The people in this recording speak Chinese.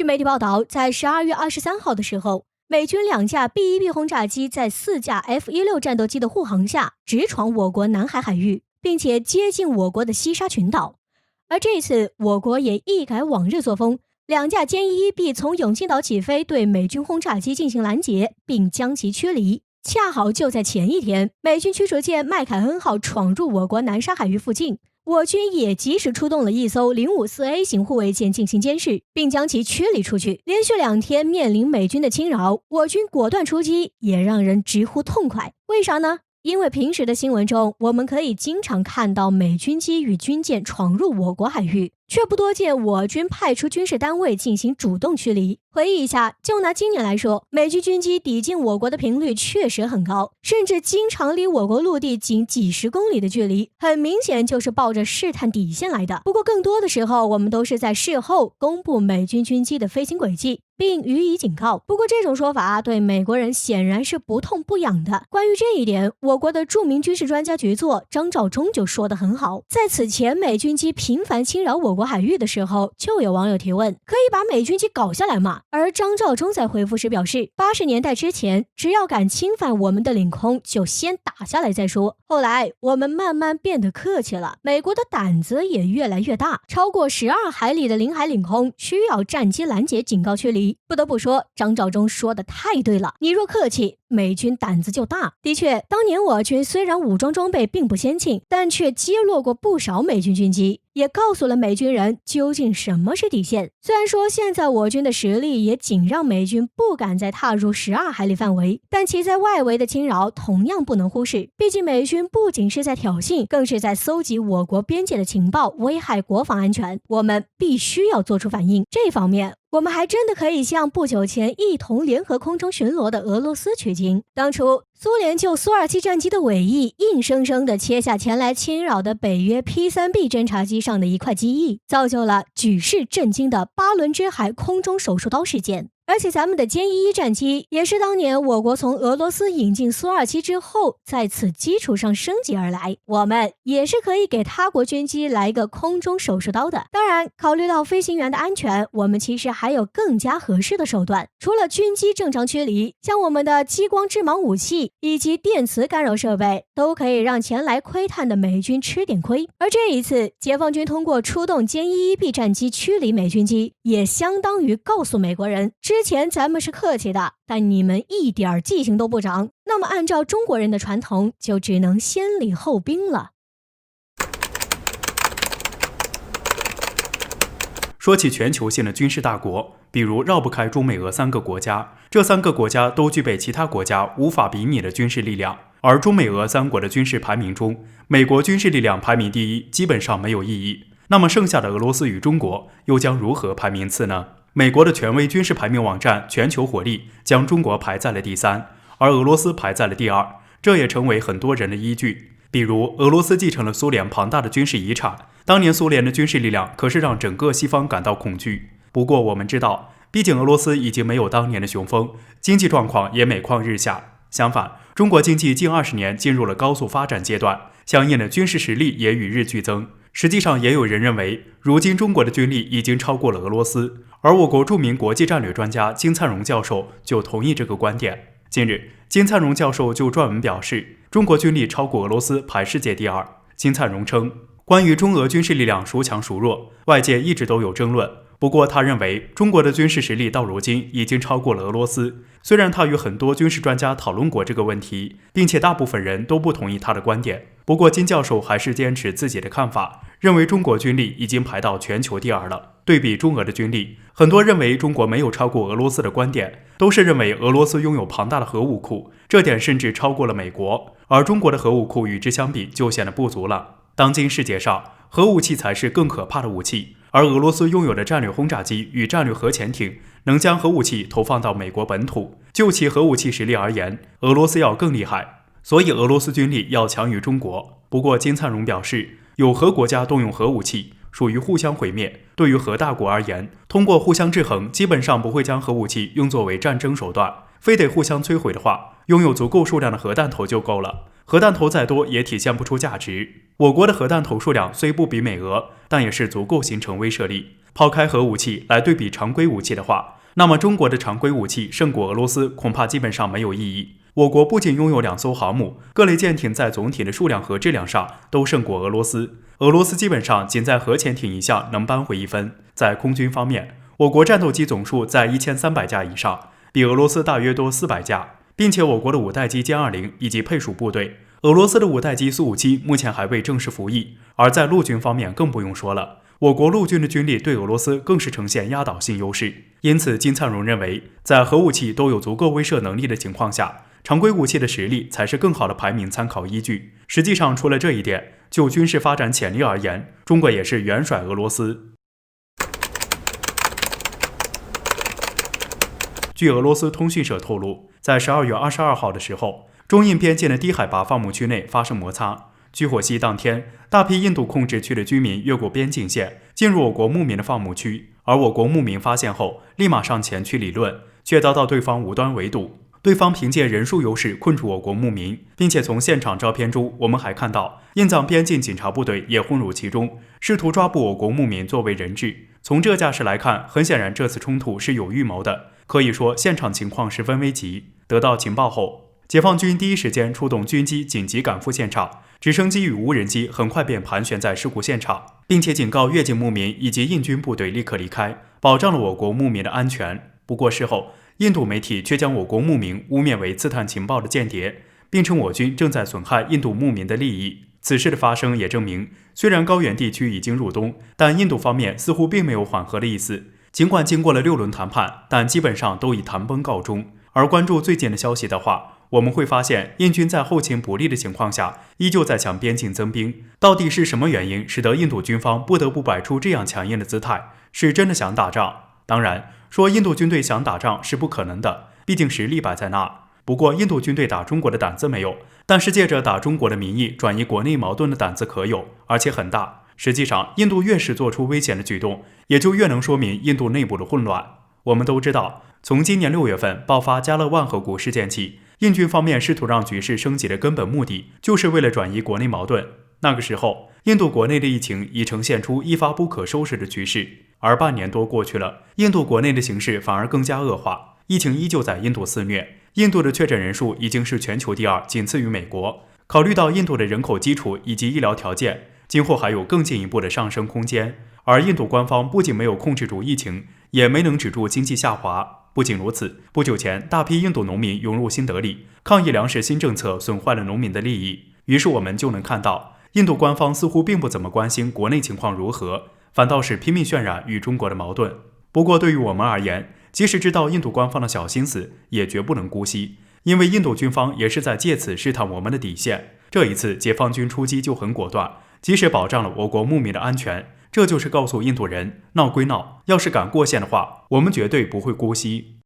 据媒体报道，在12月23号的时候，美军2架 B-1B 轰炸机在4架 F-16战斗机的护航下直闯我国南海海域，并且接近我国的西沙群岛。而这次我国也一改往日作风，2架歼 1-1B 从永庆岛起飞，对美军轰炸机进行拦截，并将其驱离。恰好就在前一天，美军驱逐舰麦凯恩号闯入我国南沙海域附近，我军也及时出动了一艘054A 型护卫舰进行监视，并将其驱离出去。连续2天面临美军的侵扰，我军果断出击，也让人直呼痛快。为啥呢？因为平时的新闻中，我们可以经常看到美军机与军舰闯入我国海域，却不多见我军派出军事单位进行主动驱离。回忆一下，就拿今年来说，美军军机抵近我国的频率确实很高，甚至经常离我国陆地仅几十公里的距离，很明显就是抱着试探底线来的。不过更多的时候，我们都是在事后公布美军军机的飞行轨迹，并予以警告。不过这种说法对美国人显然是不痛不痒的。关于这一点，我国的著名军事专家局座张召忠就说得很好。在此前美军机频繁侵扰我国海域的时候，就有网友提问，可以把美军机搞下来吗？而张召忠在回复时表示，80年代之前，只要敢侵犯我们的领空，就先打下来再说。后来我们慢慢变得客气了，美国的胆子也越来越大，超过12海里的领海领空需要战机拦截警告驱离。不得不说，张召忠说的太对了，你若客气，美军胆子就大。的确，当年我军虽然武装装备并不先进，但却击落过不少美军军机，也告诉了美军人究竟什么是底线。虽然说现在我军的实力也仅让美军不敢再踏入12海里范围，但其在外围的侵扰同样不能忽视。毕竟美军不仅是在挑衅，更是在搜集我国边界的情报，危害国防安全，我们必须要做出反应。这方面我们还真的可以向不久前一同联合空中巡逻的俄罗斯取经。当初苏联就苏27战机的尾翼硬生生地切下前来侵扰的北约 P3B 侦察机上的一块机翼，造就了举世震惊的巴伦支海空中手术刀事件。而且咱们的歼1-1战机也是当年我国从俄罗斯引进苏27之后，在此基础上升级而来，我们也是可以给他国军机来个空中手术刀的。当然，考虑到飞行员的安全，我们其实还有更加合适的手段。除了军机正常驱离，像我们的激光致盲武器以及电磁干扰设备，都可以让前来窥探的美军吃点亏。而这一次，解放军通过出动歼 1-1B 战机驱离美军机，也相当于告诉美国人，之前咱们是客气的，但你们一点记性都不长。那么按照中国人的传统，就只能先礼后兵了。说起全球性的军事大国，比如绕不开中美俄3个国家，这3个国家都具备其他国家无法比拟的军事力量。而中美俄3国的军事排名中，美国军事力量排名第1，基本上没有异议。那么剩下的俄罗斯与中国又将如何排名次呢？美国的权威军事排名网站全球火力将中国排在了第3，而俄罗斯排在了第2，这也成为很多人的依据。比如俄罗斯继承了苏联庞大的军事遗产，当年苏联的军事力量可是让整个西方感到恐惧。不过我们知道，毕竟俄罗斯已经没有当年的雄风，经济状况也每况日下。相反，中国经济近20年进入了高速发展阶段，相应的军事实力也与日俱增。实际上也有人认为，如今中国的军力已经超过了俄罗斯，而我国著名国际战略专家金灿荣教授就同意这个观点。近日，金灿荣教授就撰文表示，中国军力超过俄罗斯，排世界第2。金灿荣称，关于中俄军事力量孰强孰弱，外界一直都有争论。不过他认为，中国的军事实力到如今已经超过了俄罗斯。虽然他与很多军事专家讨论过这个问题，并且大部分人都不同意他的观点，不过金教授还是坚持自己的看法，认为中国军力已经排到全球第2了。对比中俄的军力，很多认为中国没有超过俄罗斯的观点，都是认为俄罗斯拥有庞大的核武库，这点甚至超过了美国，而中国的核武库与之相比就显得不足了。当今世界上，核武器才是更可怕的武器，而俄罗斯拥有的战略轰炸机与战略核潜艇能将核武器投放到美国本土，就其核武器实力而言，俄罗斯要更厉害，所以俄罗斯军力要强于中国。不过金灿荣表示，有核国家动用核武器属于互相毁灭，对于核大国而言，通过互相制衡，基本上不会将核武器用作为战争手段，非得互相摧毁的话，拥有足够数量的核弹头就够了，核弹头再多也体现不出价值。我国的核弹头数量虽不比美俄，但也是足够形成威慑力。抛开核武器来对比常规武器的话，那么中国的常规武器胜过俄罗斯恐怕基本上没有意义。我国不仅拥有2艘航母，各类舰艇在总体的数量和质量上都胜过俄罗斯。俄罗斯基本上仅在核潜艇一项能扳回一分。在空军方面，我国战斗机总数在1300架以上，比俄罗斯大约多400架，并且我国的5代机歼20以及配属部队，俄罗斯的5代机苏57目前还未正式服役。而在陆军方面更不用说了，我国陆军的军力对俄罗斯更是呈现压倒性优势。因此，金灿荣认为，在核武器都有足够威慑能力的情况下，常规武器的实力才是更好的排名参考依据。实际上，除了这一点，就军事发展潜力而言，中国也是远甩俄罗斯。据俄罗斯通讯社透露，在12月22号的时候，中印边境的低海拔放牧区内发生摩擦。据获悉，当天大批印度控制区的居民越过边境线，进入我国牧民的放牧区，而我国牧民发现后，立马上前去理论，却遭到对方武断围堵。对方凭借人数优势困住我国牧民，并且从现场照片中，我们还看到印藏边境警察部队也混入其中，试图抓捕我国牧民作为人质。从这架势来看，很显然这次冲突是有预谋的，可以说现场情况十分危急。得到情报后，解放军第一时间出动军机紧急赶赴现场，直升机与无人机很快便盘旋在事故现场，并且警告越境牧民以及印军部队立刻离开，保障了我国牧民的安全。不过事后，印度媒体却将我国牧民污蔑为刺探情报的间谍，并称我军正在损害印度牧民的利益。此事的发生也证明，虽然高原地区已经入冬，但印度方面似乎并没有缓和的意思。尽管经过了6轮谈判，但基本上都以谈崩告终。而关注最近的消息的话，我们会发现印军在后勤不利的情况下，依旧在向边境增兵。到底是什么原因使得印度军方不得不摆出这样强硬的姿态？是真的想打仗？当然，说印度军队想打仗是不可能的，毕竟实力摆在那。不过印度军队打中国的胆子没有，但是借着打中国的名义转移国内矛盾的胆子可有，而且很大。实际上，印度越是做出危险的举动，也就越能说明印度内部的混乱。我们都知道，从今年6月份爆发加勒万河谷事件起，印军方面试图让局势升级的根本目的，就是为了转移国内矛盾。那个时候，印度国内的疫情已呈现出一发不可收拾的局势，而半年多过去了，印度国内的形势反而更加恶化，疫情依旧在印度肆虐。印度的确诊人数已经是全球第2，仅次于美国。考虑到印度的人口基础以及医疗条件，今后还有更进一步的上升空间。而印度官方不仅没有控制住疫情，也没能止住经济下滑。不仅如此，不久前大批印度农民涌入新德里，抗议粮食新政策损坏了农民的利益。于是我们就能看到，印度官方似乎并不怎么关心国内情况如何，反倒是拼命渲染与中国的矛盾。不过对于我们而言，即使知道印度官方的小心思，也绝不能姑息，因为印度军方也是在借此试探我们的底线。这一次解放军出击就很果断，即使保障了我国牧民的安全，这就是告诉印度人，闹归闹，要是敢过线的话，我们绝对不会姑息。